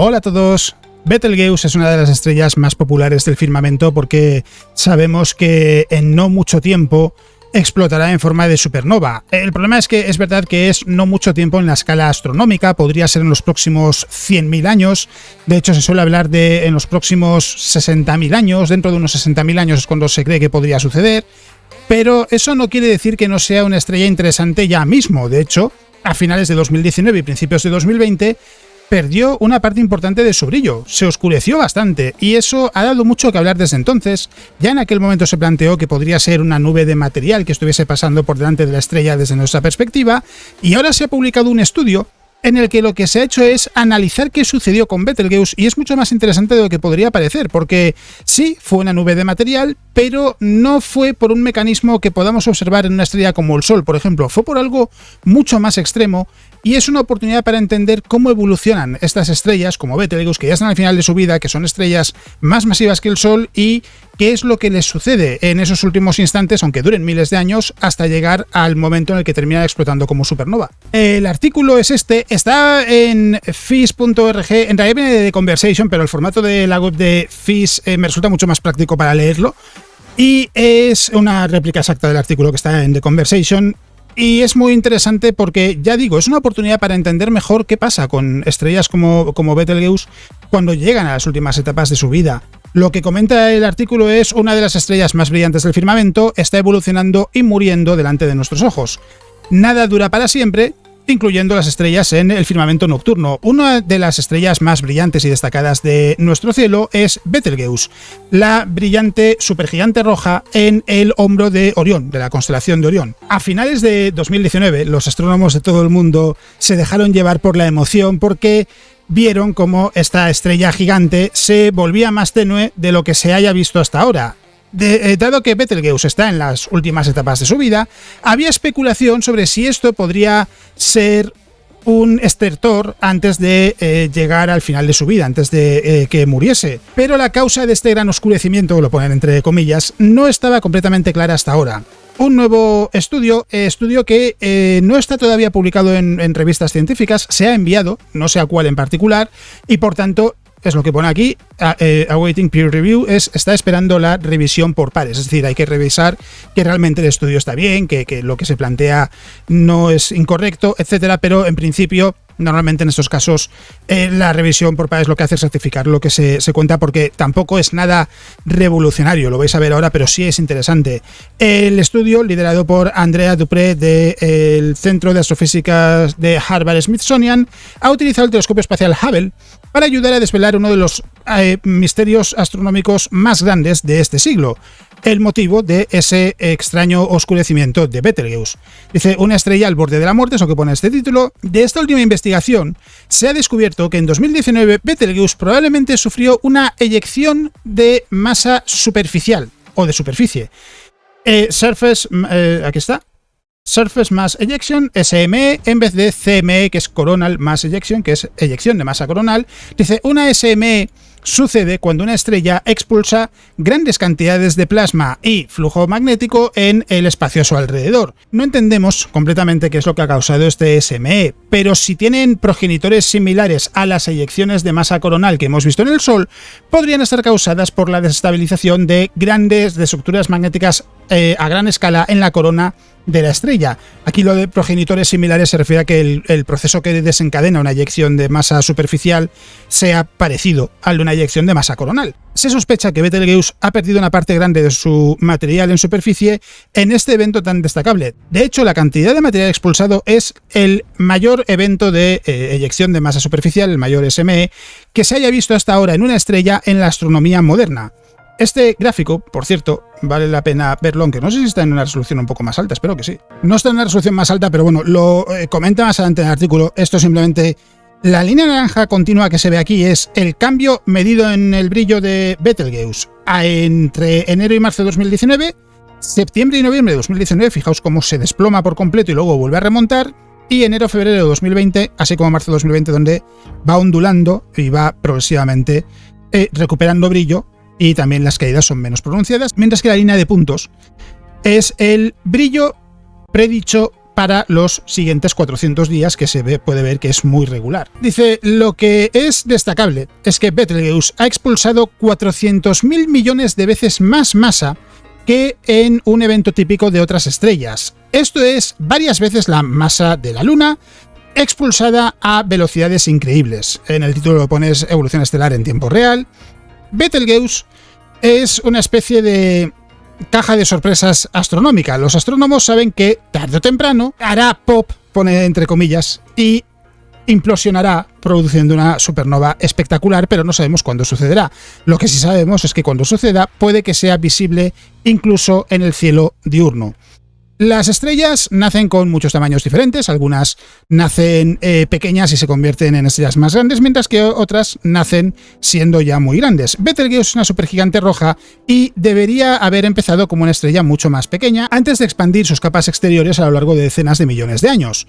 Hola a todos. Betelgeuse es una de las estrellas más populares del firmamento porque sabemos que en no mucho tiempo explotará en forma de supernova. El problema es que es verdad que es no mucho tiempo en la escala astronómica, podría ser en los próximos 100.000 años, de hecho se suele hablar de en los próximos 60.000 años, dentro de unos 60.000 años es cuando se cree que podría suceder, pero eso no quiere decir que no sea una estrella interesante ya mismo. De hecho, a finales de 2019 y principios de 2020, perdió una parte importante de su brillo, se oscureció bastante, y eso ha dado mucho que hablar desde entonces. Ya en aquel momento se planteó que podría ser una nube de material que estuviese pasando por delante de la estrella desde nuestra perspectiva, y ahora se ha publicado un estudio en el que lo que se ha hecho es analizar qué sucedió con Betelgeuse, y es mucho más interesante de lo que podría parecer, porque sí, fue una nube de material, pero no fue por un mecanismo que podamos observar en una estrella como el Sol, por ejemplo, fue por algo mucho más extremo, y es una oportunidad para entender cómo evolucionan estas estrellas como Betelgeuse, que ya están al final de su vida, que son estrellas más masivas que el Sol, y qué es lo que les sucede en esos últimos instantes, aunque duren miles de años, hasta llegar al momento en el que terminan explotando como supernova. El artículo es este, está en phys.org, en realidad viene de The Conversation, pero el formato de la web de Phys me resulta mucho más práctico para leerlo, y es una réplica exacta del artículo que está en The Conversation. Y es muy interesante porque, ya digo, es una oportunidad para entender mejor qué pasa con estrellas como Betelgeuse cuando llegan a las últimas etapas de su vida. Lo que comenta el artículo es: una de las estrellas más brillantes del firmamento está evolucionando y muriendo delante de nuestros ojos. Nada dura para siempre, incluyendo las estrellas en el firmamento nocturno. Una de las estrellas más brillantes y destacadas de nuestro cielo es Betelgeuse, la brillante supergigante roja en el hombro de Orión, de la constelación de Orión. A finales de 2019, los astrónomos de todo el mundo se dejaron llevar por la emoción porque vieron cómo esta estrella gigante se volvía más tenue de lo que se haya visto hasta ahora. Dado que Betelgeuse está en las últimas etapas de su vida, había especulación sobre si esto podría ser un estertor antes de llegar al final de su vida, antes de que muriese. Pero la causa de este gran oscurecimiento, lo ponen entre comillas, no estaba completamente clara hasta ahora. Un nuevo estudio que no está todavía publicado en revistas científicas, se ha enviado, no sé a cuál en particular, y por tanto es lo que pone aquí, awaiting peer review, está esperando la revisión por pares, es decir, hay que revisar que realmente el estudio está bien, que lo que se plantea no es incorrecto, etcétera, pero en principio, normalmente en estos casos, la revisión por pares lo que hace es certificar lo que se cuenta, porque tampoco es nada revolucionario, lo vais a ver ahora, pero sí es interesante. El estudio, liderado por Andrea Dupré del Centro de Astrofísica de Harvard-Smithsonian, ha utilizado el telescopio espacial Hubble para ayudar a desvelar uno de los misterios astronómicos más grandes de este siglo, el motivo de ese extraño oscurecimiento de Betelgeuse. Dice: una estrella al borde de la muerte, es lo que pone este título. De esta última investigación se ha descubierto que en 2019 Betelgeuse probablemente sufrió una eyección de masa superficial, o de superficie. Aquí está. Surface Mass Ejection, SME, en vez de CME, que es Coronal Mass Ejection, que es eyección de masa coronal. Dice: una SME sucede cuando una estrella expulsa grandes cantidades de plasma y flujo magnético en el espacio a su alrededor. No entendemos completamente qué es lo que ha causado este SME, pero si tienen progenitores similares a las eyecciones de masa coronal que hemos visto en el Sol, podrían estar causadas por la desestabilización de grandes estructuras magnéticas a gran escala en la corona de la estrella. Aquí lo de progenitores similares se refiere a que el proceso que desencadena una eyección de masa superficial sea parecido al de una eyección de masa coronal. Se sospecha que Betelgeuse ha perdido una parte grande de su material en superficie en este evento tan destacable. De hecho, la cantidad de material expulsado es el mayor evento de eyección de masa superficial, el mayor SME, que se haya visto hasta ahora en una estrella en la astronomía moderna. Este gráfico, por cierto, vale la pena verlo, aunque no sé si está en una resolución un poco más alta, espero que sí. No está en una resolución más alta, pero bueno, lo comenta más adelante en el artículo. Esto simplemente, la línea naranja continua que se ve aquí es el cambio medido en el brillo de Betelgeuse entre enero y marzo de 2019, septiembre y noviembre de 2019, fijaos cómo se desploma por completo y luego vuelve a remontar, y enero-febrero de 2020, así como marzo de 2020, donde va ondulando y va progresivamente recuperando brillo, y también las caídas son menos pronunciadas, mientras que la línea de puntos es el brillo predicho para los siguientes 400 días, que puede ver que es muy regular. Dice, lo que es destacable es que Betelgeuse ha expulsado 400.000 millones de veces más masa que en un evento típico de otras estrellas. Esto es varias veces la masa de la Luna, expulsada a velocidades increíbles. En el título lo pones evolución estelar en tiempo real. Betelgeuse es una especie de caja de sorpresas astronómica. Los astrónomos saben que tarde o temprano hará pop, pone entre comillas, y implosionará produciendo una supernova espectacular, pero no sabemos cuándo sucederá. Lo que sí sabemos es que cuando suceda puede que sea visible incluso en el cielo diurno. Las estrellas nacen con muchos tamaños diferentes, algunas nacen pequeñas y se convierten en estrellas más grandes, mientras que otras nacen siendo ya muy grandes. Betelgeuse es una supergigante roja y debería haber empezado como una estrella mucho más pequeña antes de expandir sus capas exteriores a lo largo de decenas de millones de años.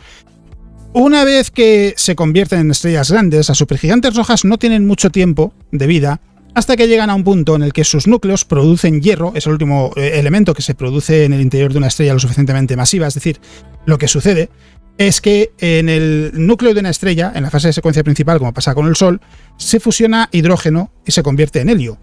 Una vez que se convierten en estrellas grandes, las supergigantes rojas no tienen mucho tiempo de vida hasta que llegan a un punto en el que sus núcleos producen hierro, es el último elemento que se produce en el interior de una estrella lo suficientemente masiva. Es decir, lo que sucede es que en el núcleo de una estrella, en la fase de secuencia principal, como pasa con el Sol, se fusiona hidrógeno y se convierte en helio.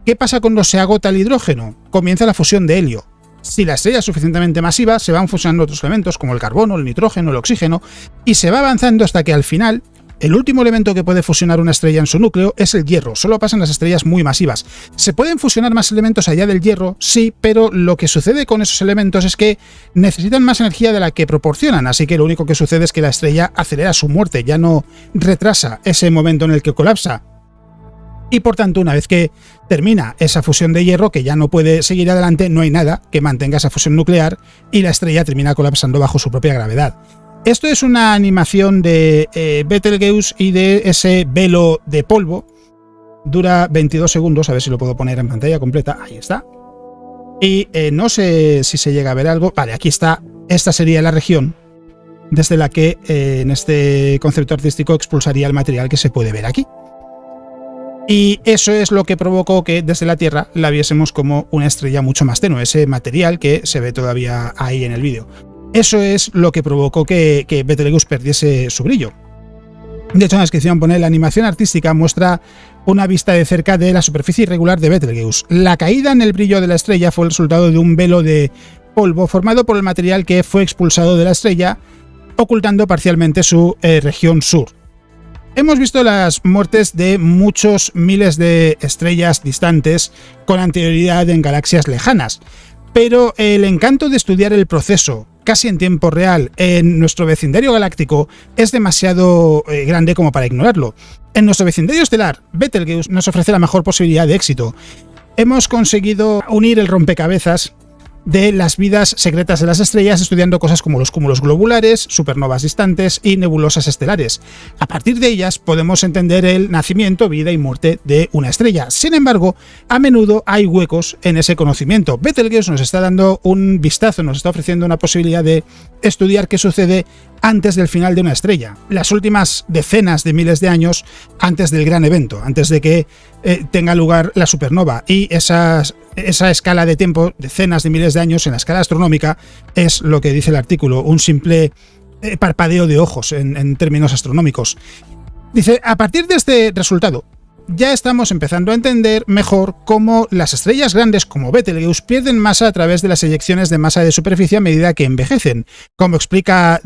¿Qué pasa cuando se agota el hidrógeno? Comienza la fusión de helio. Si la estrella es suficientemente masiva, se van fusionando otros elementos como el carbono, el nitrógeno, el oxígeno, y se va avanzando hasta que al final el último elemento que puede fusionar una estrella en su núcleo es el hierro. Solo pasa en las estrellas muy masivas. ¿Se pueden fusionar más elementos allá del hierro? Sí, pero lo que sucede con esos elementos es que necesitan más energía de la que proporcionan, así que lo único que sucede es que la estrella acelera su muerte, ya no retrasa ese momento en el que colapsa. Y por tanto, una vez que termina esa fusión de hierro, que ya no puede seguir adelante, no hay nada que mantenga esa fusión nuclear y la estrella termina colapsando bajo su propia gravedad. Esto es una animación de Betelgeuse y de ese velo de polvo. Dura 22 segundos, a ver si lo puedo poner en pantalla completa. Ahí está. Y no sé si se llega a ver algo. Vale, aquí está. Esta sería la región desde la que en este concepto artístico expulsaría el material que se puede ver aquí. Y eso es lo que provocó que desde la Tierra la viésemos como una estrella mucho más tenue, ese material que se ve todavía ahí en el vídeo. Eso es lo que provocó que Betelgeuse perdiese su brillo. De hecho, en la descripción pone: la animación artística muestra una vista de cerca de la superficie irregular de Betelgeuse. La caída en el brillo de la estrella fue el resultado de un velo de polvo formado por el material que fue expulsado de la estrella, ocultando parcialmente su región sur. Hemos visto las muertes de muchos miles de estrellas distantes con anterioridad en galaxias lejanas, pero el encanto de estudiar el proceso casi en tiempo real en nuestro vecindario galáctico es demasiado grande como para ignorarlo. En nuestro vecindario estelar, Betelgeuse nos ofrece la mejor posibilidad de éxito. Hemos conseguido unir el rompecabezas de las vidas secretas de las estrellas estudiando cosas como los cúmulos globulares, supernovas distantes y nebulosas estelares. A partir de ellas podemos entender el nacimiento, vida y muerte de una estrella. Sin embargo, a menudo hay huecos en ese conocimiento. Betelgeuse nos está dando un vistazo, nos está ofreciendo una posibilidad de estudiar qué sucede antes del final de una estrella, las últimas decenas de miles de años antes del gran evento, antes de que tenga lugar la supernova. Y esa escala de tiempo, decenas de miles de años en la escala astronómica, es lo que dice el artículo, un simple parpadeo de ojos en términos astronómicos. Dice, a partir de este resultado, ya estamos empezando a entender mejor cómo las estrellas grandes como Betelgeuse pierden masa a través de las eyecciones de masa de superficie a medida que envejecen. Como explica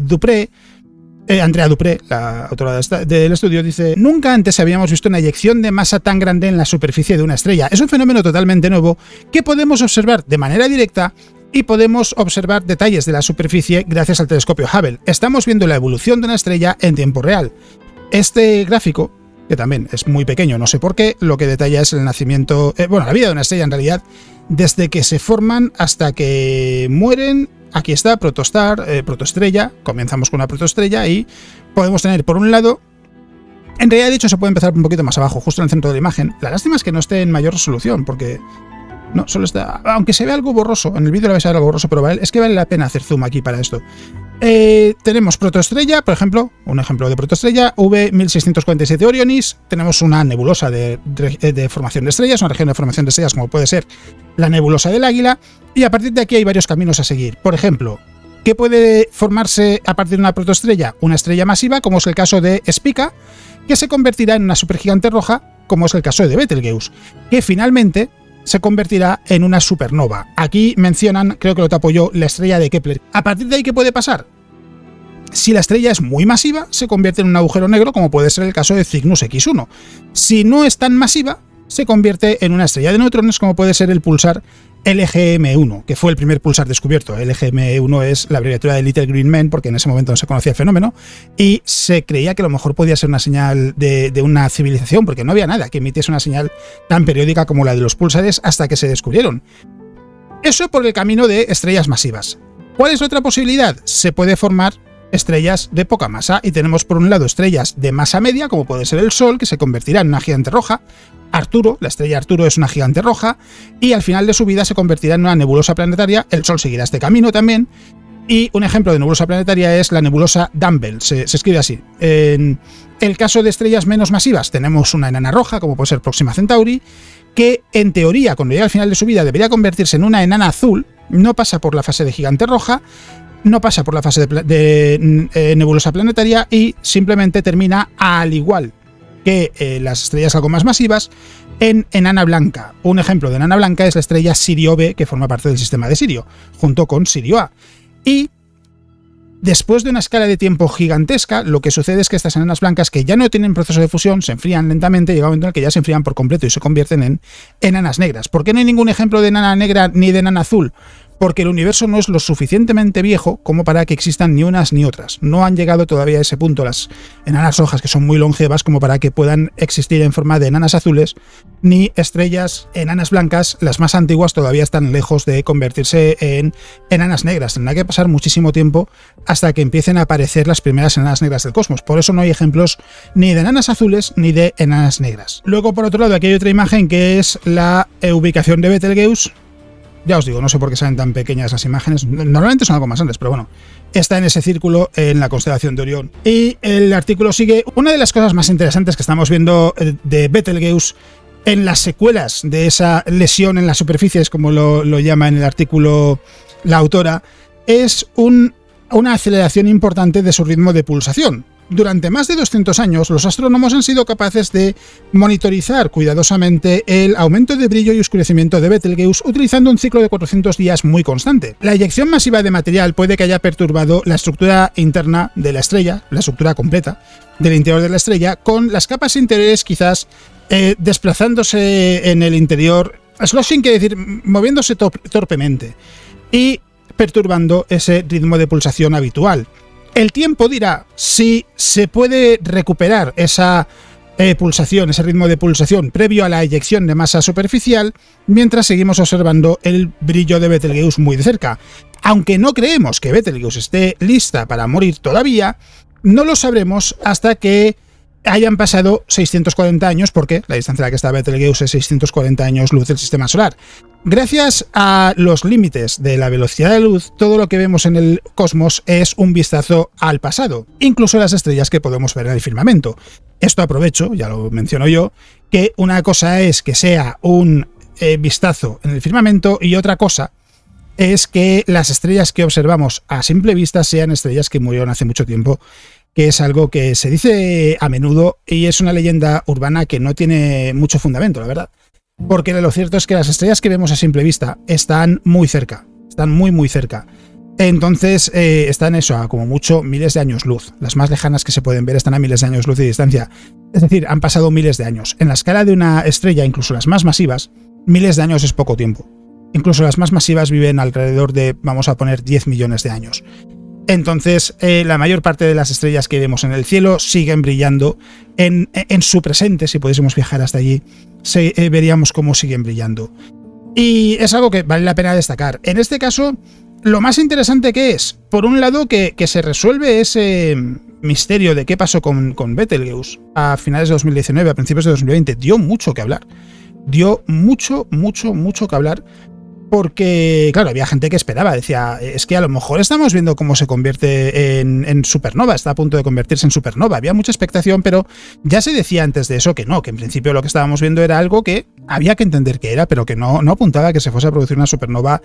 Andrea Dupré, la autora del estudio, dice: nunca antes habíamos visto una eyección de masa tan grande en la superficie de una estrella. Es un fenómeno totalmente nuevo que podemos observar de manera directa y podemos observar detalles de la superficie gracias al telescopio Hubble. Estamos viendo la evolución de una estrella en tiempo real. Este gráfico, que también es muy pequeño, no sé por qué, lo que detalla es el nacimiento, la vida de una estrella en realidad, desde que se forman hasta que mueren. Aquí está, protostar, protoestrella, comenzamos con una protoestrella y podemos tener por un lado, en realidad de hecho se puede empezar un poquito más abajo, justo en el centro de la imagen. La lástima es que no esté en mayor resolución, porque no, solo está, aunque se ve algo borroso, en el vídeo lo vais a ver algo borroso, pero es que vale la pena hacer zoom aquí para esto. Tenemos protoestrella, por ejemplo, un ejemplo de protoestrella, V1647 Orionis. Tenemos una nebulosa de formación de estrellas, una región de formación de estrellas como puede ser la nebulosa del Águila, y a partir de aquí hay varios caminos a seguir. Por ejemplo, ¿Qué puede formarse a partir de una protoestrella? Una estrella masiva, como es el caso de Spica, que se convertirá en una supergigante roja, como es el caso de Betelgeuse, que finalmente se convertirá en una supernova. Aquí mencionan, creo que lo tapo yo, la estrella de Kepler. ¿A partir de ahí qué puede pasar? Si la estrella es muy masiva, se convierte en un agujero negro, como puede ser el caso de Cygnus X1. Si no es tan masiva, se convierte en una estrella de neutrones, como puede ser el pulsar LGM1, que fue el primer pulsar descubierto. LGM1 es la abreviatura de Little Green Men, porque en ese momento no se conocía el fenómeno, y se creía que a lo mejor podía ser una señal de una civilización, porque no había nada que emitiese una señal tan periódica como la de los pulsares hasta que se descubrieron. Eso por el camino de estrellas masivas. ¿Cuál es otra posibilidad? Se puede formar estrellas de poca masa, y tenemos por un lado estrellas de masa media, como puede ser el Sol, que se convertirá en una gigante roja. Arturo, la estrella Arturo es una gigante roja, y al final de su vida se convertirá en una nebulosa planetaria. El Sol seguirá este camino también, y un ejemplo de nebulosa planetaria es la nebulosa Dumbbell, se escribe así. En el caso de estrellas menos masivas tenemos una enana roja, como puede ser Próxima Centauri, que en teoría, cuando llegue al final de su vida, debería convertirse en una enana azul. No pasa por la fase de gigante roja, no pasa por la fase de nebulosa planetaria, y simplemente termina, al igual que las estrellas algo más masivas, en enana blanca. Un ejemplo de enana blanca es la estrella Sirio B, que forma parte del sistema de Sirio, junto con Sirio A. Y después de una escala de tiempo gigantesca, lo que sucede es que estas enanas blancas, que ya no tienen proceso de fusión, se enfrían lentamente, llega un momento en el que ya se enfrían por completo y se convierten en enanas negras. ¿Por qué no hay ningún ejemplo de enana negra ni de enana azul? Porque el universo no es lo suficientemente viejo como para que existan ni unas ni otras. No han llegado todavía a ese punto las enanas rojas, que son muy longevas, como para que puedan existir en forma de enanas azules, ni estrellas enanas blancas. Las más antiguas todavía están lejos de convertirse en enanas negras. Tendrá que pasar muchísimo tiempo hasta que empiecen a aparecer las primeras enanas negras del cosmos. Por eso no hay ejemplos ni de enanas azules ni de enanas negras. Luego, por otro lado, aquí hay otra imagen que es la ubicación de Betelgeuse. Ya os digo, no sé por qué salen tan pequeñas las imágenes. Normalmente son algo más grandes, pero bueno. Está en ese círculo en la constelación de Orión. Y el artículo sigue. Una de las cosas más interesantes que estamos viendo de Betelgeuse en las secuelas de esa lesión en las superficies, como lo llama en el artículo la autora, es una aceleración importante de su ritmo de pulsación. Durante más de 200 años, los astrónomos han sido capaces de monitorizar cuidadosamente el aumento de brillo y oscurecimiento de Betelgeuse utilizando un ciclo de 400 días muy constante. La eyección masiva de material puede que haya perturbado la estructura interna de la estrella, la estructura completa del interior de la estrella, con las capas interiores quizás desplazándose en el interior, sloshing quiere decir moviéndose torpemente, y perturbando ese ritmo de pulsación habitual. El tiempo dirá si se puede recuperar esa pulsación, ese ritmo de pulsación previo a la eyección de masa superficial, mientras seguimos observando el brillo de Betelgeuse muy de cerca. Aunque no creemos que Betelgeuse esté lista para morir todavía, no lo sabremos hasta que hayan pasado 640 años, porque la distancia a la que está Betelgeuse es 640 años luz del sistema solar. Gracias a los límites de la velocidad de luz, todo lo que vemos en el cosmos es un vistazo al pasado, incluso las estrellas que podemos ver en el firmamento. Esto aprovecho, ya lo menciono yo, que una cosa es que sea un vistazo en el firmamento y otra cosa es que las estrellas que observamos a simple vista sean estrellas que murieron hace mucho tiempo, que es algo que se dice a menudo y es una leyenda urbana que no tiene mucho fundamento, la verdad. Porque lo cierto es que las estrellas que vemos a simple vista están muy cerca, están muy cerca. Entonces están eso, a como mucho miles de años luz. Las más lejanas que se pueden ver están a miles de años luz de distancia. Es decir, han pasado miles de años. En la escala de una estrella, incluso las más masivas, miles de años es poco tiempo. Incluso las más masivas viven alrededor de, vamos a poner, 10 millones de años. Entonces, la mayor parte de las estrellas que vemos en el cielo siguen brillando en su presente. Si pudiésemos viajar hasta allí, veríamos cómo siguen brillando. Y es algo que vale la pena destacar. En este caso, lo más interesante que es, por un lado, que se resuelve ese misterio de qué pasó con Betelgeuse a finales de 2019, a principios de 2020. Dio mucho que hablar. Dio mucho que hablar. porque, claro, había gente que esperaba, decía, es que a lo mejor estamos viendo cómo se convierte en supernova, está a punto de convertirse en supernova. Había mucha expectación, pero ya se decía antes de eso que no, que en principio lo que estábamos viendo era algo que había que entender que era, pero que no apuntaba a que se fuese a producir una supernova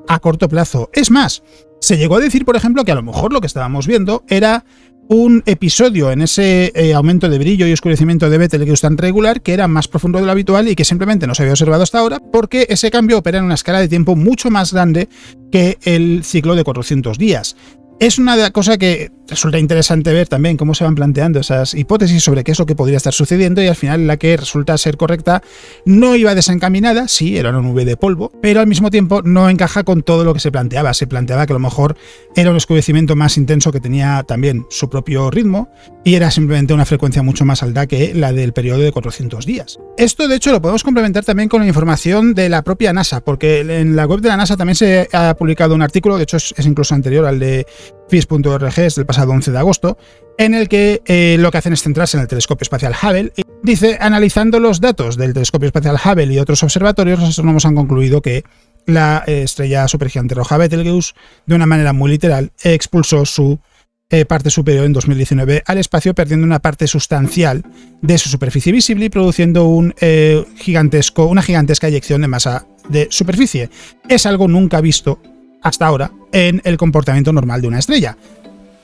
a corto plazo. Es más, se llegó a decir, por ejemplo, que a lo mejor lo que estábamos viendo era un episodio en ese aumento de brillo y oscurecimiento de Betelgeuse tan regular que era más profundo de lo habitual y que simplemente no se había observado hasta ahora, porque ese cambio opera en una escala de tiempo mucho más grande que el ciclo de 400 días. Es una cosa que resulta interesante ver también cómo se van planteando esas hipótesis sobre qué es lo que podría estar sucediendo, y al final la que resulta ser correcta no iba desencaminada, sí, era una nube de polvo, pero al mismo tiempo no encaja con todo lo que se planteaba. Se planteaba que a lo mejor era un oscurecimiento más intenso que tenía también su propio ritmo y era simplemente una frecuencia mucho más alta que la del periodo de 400 días. Esto de hecho lo podemos complementar también con la información de la propia NASA, porque en la web de la NASA también se ha publicado un artículo, de hecho es incluso anterior al de FIS.org, es del pasado 11 de agosto, en el que lo que hacen es centrarse en el telescopio espacial Hubble. Y dice, analizando los datos del telescopio espacial Hubble y otros observatorios, los astrónomos han concluido que la estrella supergigante roja Betelgeuse, de una manera muy literal, expulsó su parte superior en 2019 al espacio, perdiendo una parte sustancial de su superficie visible y produciendo una gigantesca eyección de masa de superficie. Es algo nunca visto hasta ahora en el comportamiento normal de una estrella.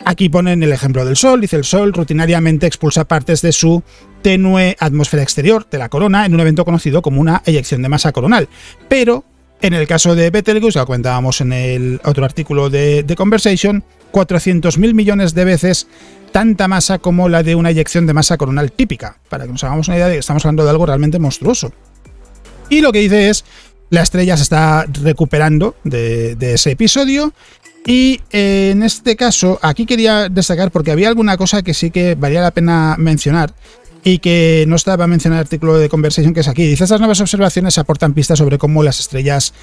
Aquí ponen el ejemplo del Sol. Dice, el Sol rutinariamente expulsa partes de su tenue atmósfera exterior de la corona en un evento conocido como una eyección de masa coronal. Pero en el caso de Betelgeuse, lo comentábamos en el otro artículo de The Conversation, 400.000 millones de veces tanta masa como la de una eyección de masa coronal típica, para que nos hagamos una idea de que estamos hablando de algo realmente monstruoso. Y lo que dice es, la estrella se está recuperando de ese episodio. Y en este caso, aquí quería destacar porque había alguna cosa que sí que valía la pena mencionar y que no estaba mencionado en el artículo de Conversation, que es aquí. Dice, estas nuevas observaciones aportan pistas sobre cómo las estrellas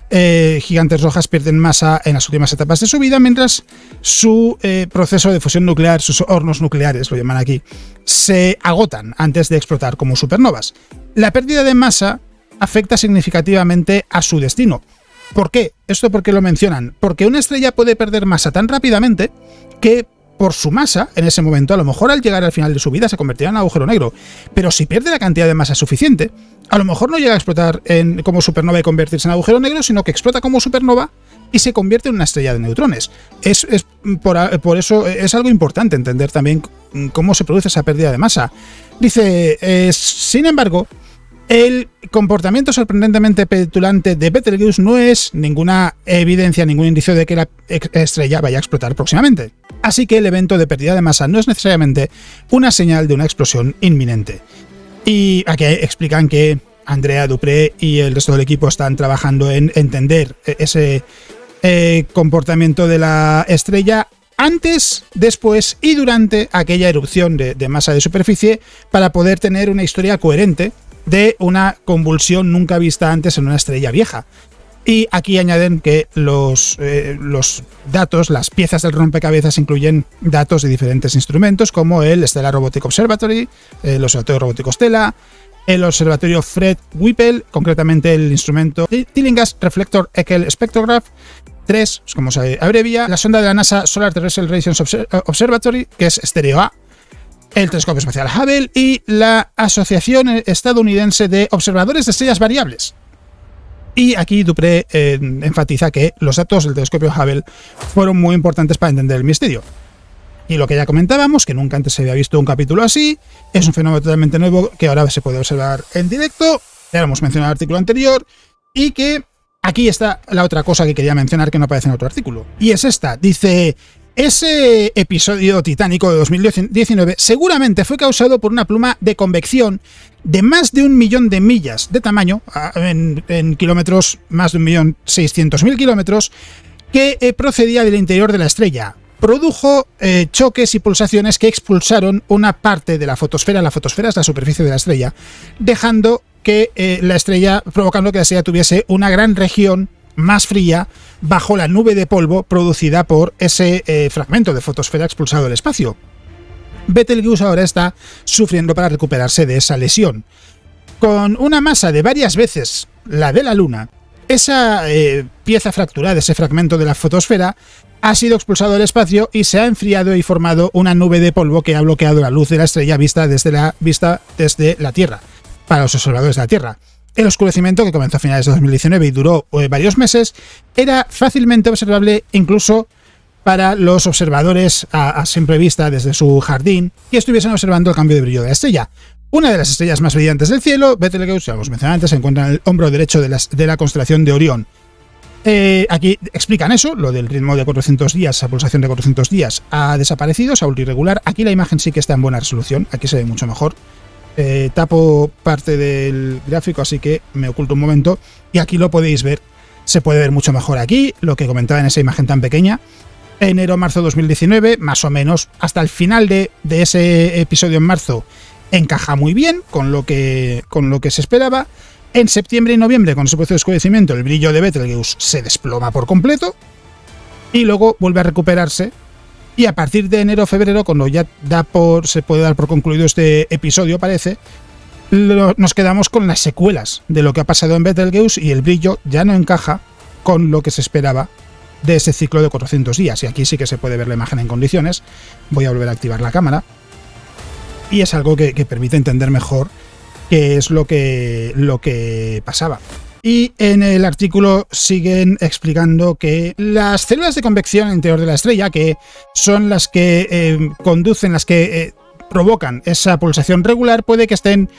gigantes rojas pierden masa en las últimas etapas de su vida, mientras su proceso de fusión nuclear, sus hornos nucleares, lo llaman aquí, se agotan antes de explotar como supernovas. La pérdida de masa afecta significativamente a su destino. ¿Por qué? ¿Esto por qué lo mencionan? Porque una estrella puede perder masa tan rápidamente que por su masa, en ese momento, a lo mejor al llegar al final de su vida se convertirá en un agujero negro. Pero si pierde la cantidad de masa suficiente, a lo mejor no llega a explotar como supernova y convertirse en agujero negro, sino que explota como supernova y se convierte en una estrella de neutrones. Por eso es algo importante entender también cómo se produce esa pérdida de masa. Dice, sin embargo, el comportamiento sorprendentemente petulante de Betelgeuse no es ninguna evidencia, ningún indicio de que la estrella vaya a explotar próximamente. Así que el evento de pérdida de masa no es necesariamente una señal de una explosión inminente. Y aquí explican que Andrea Dupré y el resto del equipo están trabajando en entender ese comportamiento de la estrella antes, después y durante aquella erupción de masa de superficie, para poder tener una historia coherente de una convulsión nunca vista antes en una estrella vieja. Y aquí añaden que los datos, las piezas del rompecabezas, incluyen datos de diferentes instrumentos como el Stellar Robotic Observatory, el Observatorio Robótico Stella, el Observatorio Fred Whipple, concretamente el instrumento Tillinghast Reflector Ekel Spectrograph 3, como se abrevia, la sonda de la NASA Solar Terrestrial Radiation Observatory, que es Stereo A, el telescopio espacial Hubble y la Asociación Estadounidense de Observadores de Estrellas Variables. Y aquí Dupré enfatiza que los datos del telescopio Hubble fueron muy importantes para entender el misterio. Y lo que ya comentábamos, que nunca antes se había visto un capítulo así, es un fenómeno totalmente nuevo que ahora se puede observar en directo, ya lo hemos mencionado en el artículo anterior, y que aquí está la otra cosa que quería mencionar que no aparece en otro artículo. Y es esta, dice, ese episodio titánico de 2019 seguramente fue causado por una pluma de convección de más de 1 millón de millas de tamaño, en kilómetros, más de 1.600.000 kilómetros, que procedía del interior de la estrella. Produjo choques y pulsaciones que expulsaron una parte de la fotosfera. La fotosfera es la superficie de la estrella, dejando que provocando que la estrella tuviese una gran región más fría bajo la nube de polvo producida por ese fragmento de fotosfera expulsado del espacio. Betelgeuse ahora está sufriendo para recuperarse de esa lesión. Con una masa de varias veces la de la Luna, esa pieza fracturada, ese fragmento de la fotosfera, ha sido expulsado del espacio y se ha enfriado y formado una nube de polvo que ha bloqueado la luz de la estrella vista desde la Tierra, para los observadores de la Tierra. El oscurecimiento, que comenzó a finales de 2019 y duró varios meses, era fácilmente observable incluso para los observadores a simple vista desde su jardín que estuviesen observando el cambio de brillo de la estrella. Una de las estrellas más brillantes del cielo, Betelgeuse, ya lo hemos mencionado antes, se encuentra en el hombro derecho de la constelación de Orión. Aquí explican eso, lo del ritmo de 400 días, esa pulsación de 400 días ha desaparecido, se ha vuelto irregular. Aquí la imagen sí que está en buena resolución, aquí se ve mucho mejor. Tapo parte del gráfico, así que me oculto un momento, y aquí lo podéis ver, se puede ver mucho mejor aquí, lo que comentaba en esa imagen tan pequeña. Enero-marzo 2019, más o menos, hasta el final de ese episodio en marzo, encaja muy bien con lo que se esperaba. En septiembre y noviembre, con ese proceso de oscurecimiento, el brillo de Betelgeuse se desploma por completo y luego vuelve a recuperarse. Y a partir de enero-febrero, cuando ya se puede dar por concluido este episodio, parece, nos quedamos con las secuelas de lo que ha pasado en Betelgeuse y el brillo ya no encaja con lo que se esperaba de ese ciclo de 400 días. Y aquí sí que se puede ver la imagen en condiciones. Voy a volver a activar la cámara. Y es algo que permite entender mejor qué es lo que pasaba. Y en el artículo siguen explicando que las células de convección al interior de la estrella, que son las que conducen, las que provocan esa pulsación regular, puede que estén,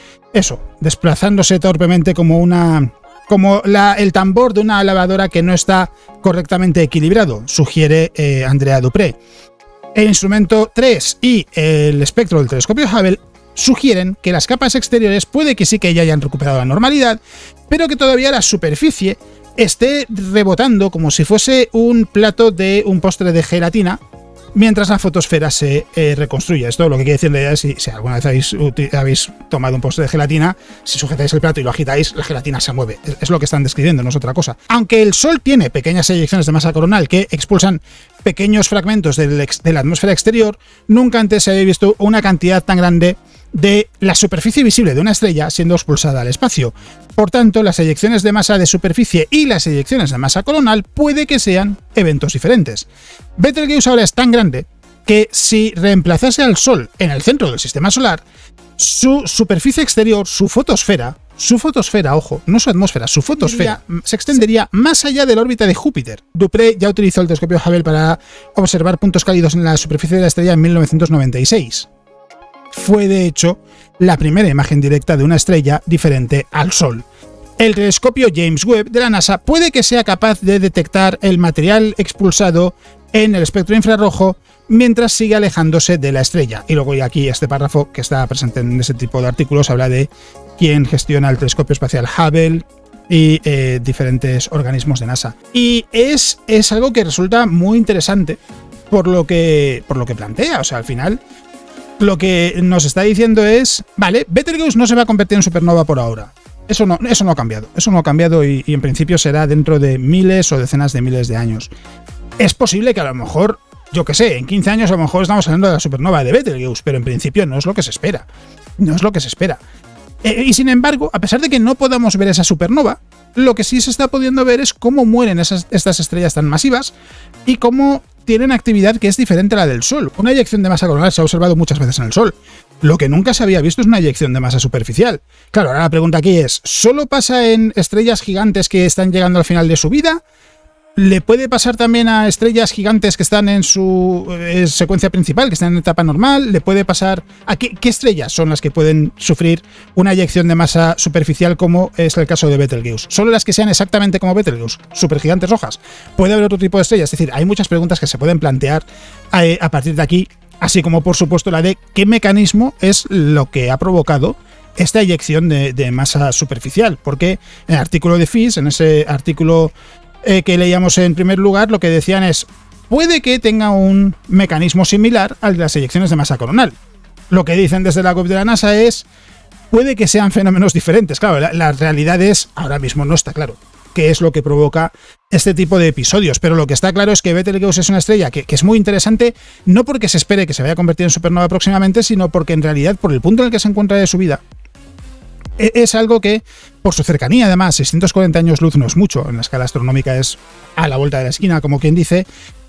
desplazándose torpemente como el tambor de una lavadora que no está correctamente equilibrado, sugiere Andrea Dupré. El instrumento 3 y el espectro del telescopio Hubble sugieren que las capas exteriores puede que sí que ya hayan recuperado la normalidad, pero que todavía la superficie esté rebotando como si fuese un plato de un postre de gelatina, mientras la fotosfera se reconstruye. Esto lo que quiere decirle es, si alguna vez habéis tomado un postre de gelatina, si sujetáis el plato y lo agitáis, la gelatina se mueve. Es lo que están describiendo, no es otra cosa. Aunque el Sol tiene pequeñas eyecciones de masa coronal que expulsan pequeños fragmentos de la atmósfera exterior, nunca antes se había visto una cantidad tan grande de la superficie visible de una estrella siendo expulsada al espacio. Por tanto, las eyecciones de masa de superficie y las eyecciones de masa coronal puede que sean eventos diferentes. Betelgeuse ahora es tan grande que si reemplazase al Sol en el centro del sistema solar, su superficie exterior, su fotosfera, ojo, no su atmósfera, su fotosfera, se extendería más allá de la órbita de Júpiter. Dupré ya utilizó el telescopio Hubble para observar puntos cálidos en la superficie de la estrella en 1996. Fue, de hecho, la primera imagen directa de una estrella diferente al Sol. El telescopio James Webb de la NASA puede que sea capaz de detectar el material expulsado en el espectro infrarrojo mientras sigue alejándose de la estrella. Y luego, y aquí este párrafo que está presente en ese tipo de artículos, habla de quién gestiona el telescopio espacial Hubble y diferentes organismos de NASA. Y es algo que resulta muy interesante por lo que plantea. O sea, al final, lo que nos está diciendo es, vale, Betelgeuse no se va a convertir en supernova por ahora. Eso no ha cambiado. Eso no ha cambiado y en principio será dentro de miles o decenas de miles de años. Es posible que a lo mejor, yo qué sé, en 15 años a lo mejor estamos hablando de la supernova de Betelgeuse, pero en principio no es lo que se espera. No es lo que se espera. Y sin embargo, a pesar de que no podamos ver esa supernova, lo que sí se está pudiendo ver es cómo mueren estas estrellas tan masivas y cómo tienen actividad que es diferente a la del Sol. Una eyección de masa coronal se ha observado muchas veces en el Sol. Lo que nunca se había visto es una eyección de masa superficial. Claro, ahora la pregunta aquí es, ¿solo pasa en estrellas gigantes que están llegando al final de su vida? ¿Le puede pasar también a estrellas gigantes que están en su secuencia principal, que están en etapa normal? ¿Le puede pasar a qué estrellas son las que pueden sufrir una eyección de masa superficial como es el caso de Betelgeuse? ¿Solo las que sean exactamente como Betelgeuse, supergigantes rojas? ¿Puede haber otro tipo de estrellas? Es decir, hay muchas preguntas que se pueden plantear a partir de aquí, así como por supuesto la de qué mecanismo es lo que ha provocado esta eyección de masa superficial. Porque en el artículo de Fish, en ese artículo que leíamos en primer lugar, lo que decían es, puede que tenga un mecanismo similar al de las eyecciones de masa coronal. Lo que dicen desde la web de la NASA es, puede que sean fenómenos diferentes. Claro, la realidad es, ahora mismo no está claro qué es lo que provoca este tipo de episodios, pero lo que está claro es que Betelgeuse es una estrella que es muy interesante, no porque se espere que se vaya a convertir en supernova próximamente, sino porque en realidad, por el punto en el que se encuentra de su vida, Es algo que, por su cercanía además, 640 años luz no es mucho, en la escala astronómica es a la vuelta de la esquina, como quien dice.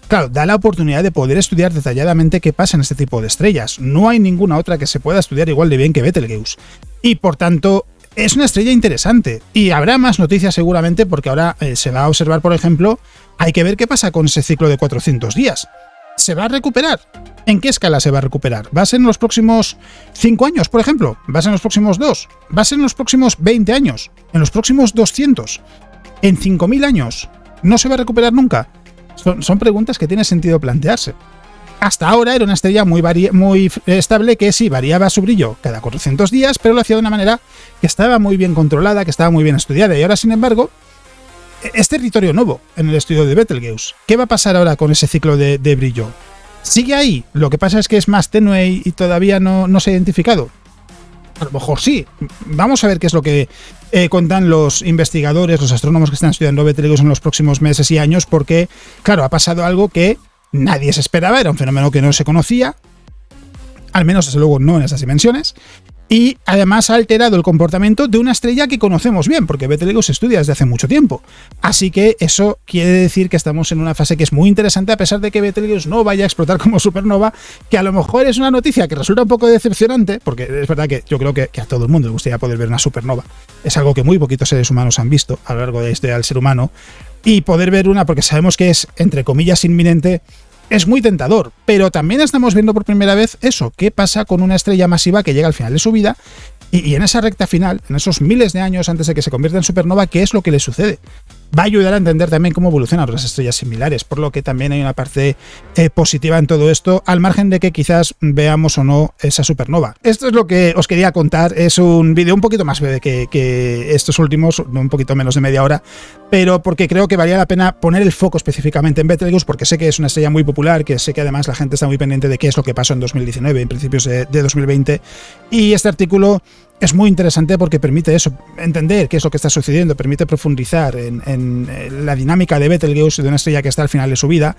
Claro, da la oportunidad de poder estudiar detalladamente qué pasa en este tipo de estrellas. No hay ninguna otra que se pueda estudiar igual de bien que Betelgeuse. Y por tanto, es una estrella interesante. Y habrá más noticias seguramente, porque ahora se va a observar, por ejemplo, hay que ver qué pasa con ese ciclo de 400 días. ¿Se va a recuperar? ¿En qué escala se va a recuperar? ¿Va a ser en los próximos 5 años, por ejemplo? ¿Va a ser en los próximos 2? ¿Va a ser en los próximos 20 años? ¿En los próximos 200? ¿En 5000 años? ¿No se va a recuperar nunca? Son preguntas que tiene sentido plantearse. Hasta ahora era una estrella muy estable que sí, variaba su brillo cada 400 días, pero lo hacía de una manera que estaba muy bien controlada, que estaba muy bien estudiada. Y ahora, sin embargo, es territorio nuevo en el estudio de Betelgeuse. ¿Qué va a pasar ahora con ese ciclo de brillo? ¿Sigue ahí? Lo que pasa es que es más tenue y todavía no se ha identificado. A lo mejor sí. Vamos a ver qué es lo que cuentan los investigadores, los astrónomos que están estudiando Betelgeuse en los próximos meses y años, porque, claro, ha pasado algo que nadie se esperaba, era un fenómeno que no se conocía, al menos desde luego no en esas dimensiones, y además ha alterado el comportamiento de una estrella que conocemos bien, porque Betelgeuse se estudia desde hace mucho tiempo. Así que eso quiere decir que estamos en una fase que es muy interesante, a pesar de que Betelgeuse no vaya a explotar como supernova, que a lo mejor es una noticia que resulta un poco decepcionante, porque es verdad que yo creo que a todo el mundo le gustaría poder ver una supernova. Es algo que muy poquitos seres humanos han visto a lo largo de la historia del ser humano, y poder ver una, porque sabemos que es, entre comillas, inminente, es muy tentador, pero también estamos viendo por primera vez eso, qué pasa con una estrella masiva que llega al final de su vida y en esa recta final, en esos miles de años antes de que se convierta en supernova, qué es lo que le sucede. Va a ayudar a entender también cómo evolucionan otras estrellas similares, por lo que también hay una parte positiva en todo esto, al margen de que quizás veamos o no esa supernova. Esto es lo que os quería contar, es un vídeo un poquito más breve que estos últimos, un poquito menos de media hora, pero porque creo que valía la pena poner el foco específicamente en Betelgeuse, porque sé que es una estrella muy popular, que sé que además la gente está muy pendiente de qué es lo que pasó en 2019, en principios de 2020, y este artículo es muy interesante porque permite eso, entender qué es lo que está sucediendo, permite profundizar en la dinámica de Betelgeuse, de una estrella que está al final de su vida,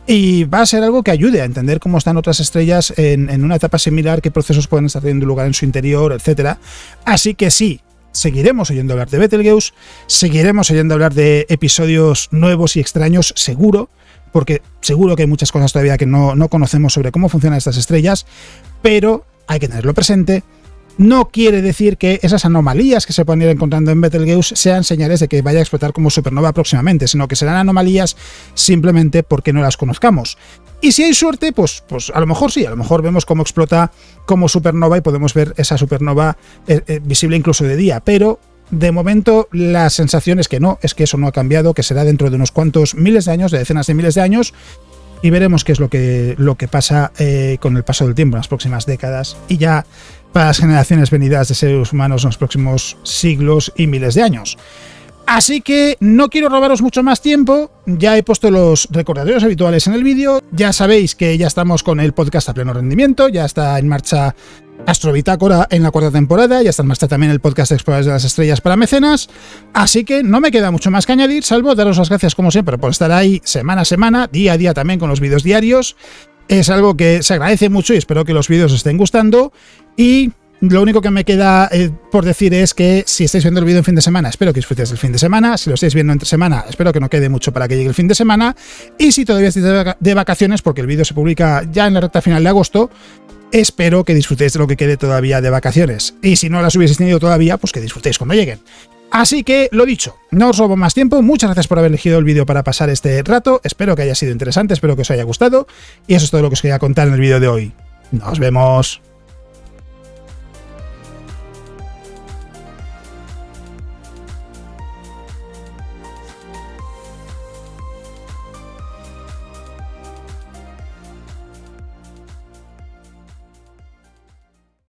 y va a ser algo que ayude a entender cómo están otras estrellas en una etapa similar, qué procesos pueden estar teniendo lugar en su interior, etc. Así que sí, seguiremos oyendo hablar de Betelgeuse, seguiremos oyendo hablar de episodios nuevos y extraños, seguro, porque seguro que hay muchas cosas todavía que no conocemos sobre cómo funcionan estas estrellas, pero hay que tenerlo presente. No quiere decir que esas anomalías que se pueden ir encontrando en Betelgeuse sean señales de que vaya a explotar como supernova próximamente, sino que serán anomalías simplemente porque no las conozcamos. Y si hay suerte, pues a lo mejor sí, a lo mejor vemos cómo explota como supernova y podemos ver esa supernova visible incluso de día, pero de momento la sensación es que no, es que eso no ha cambiado, que será dentro de unos cuantos miles de años, de decenas de miles de años, y veremos qué es lo que pasa con el paso del tiempo en las próximas décadas y ya para las generaciones venideras de seres humanos en los próximos siglos y miles de años. Así que no quiero robaros mucho más tiempo, ya he puesto los recordatorios habituales en el vídeo, ya sabéis que ya estamos con el podcast a pleno rendimiento, ya está en marcha Astrobitácora en la 4ª temporada, ya está en marcha también el podcast de Exploradores de las Estrellas para mecenas, así que no me queda mucho más que añadir, salvo daros las gracias como siempre por estar ahí semana a semana, día a día también con los vídeos diarios. Es algo que se agradece mucho y espero que los vídeos os estén gustando, y lo único que me queda por decir es que si estáis viendo el vídeo en fin de semana, espero que disfrutéis del fin de semana. Si lo estáis viendo entre semana, espero que no quede mucho para que llegue el fin de semana. Y si todavía estáis de vacaciones, porque el vídeo se publica ya en la recta final de agosto, espero que disfrutéis de lo que quede todavía de vacaciones. Y si no las hubieseis tenido todavía, pues que disfrutéis cuando lleguen. Así que, lo dicho, no os robo más tiempo, muchas gracias por haber elegido el vídeo para pasar este rato, espero que haya sido interesante, espero que os haya gustado, y eso es todo lo que os quería contar en el vídeo de hoy. ¡Nos vemos!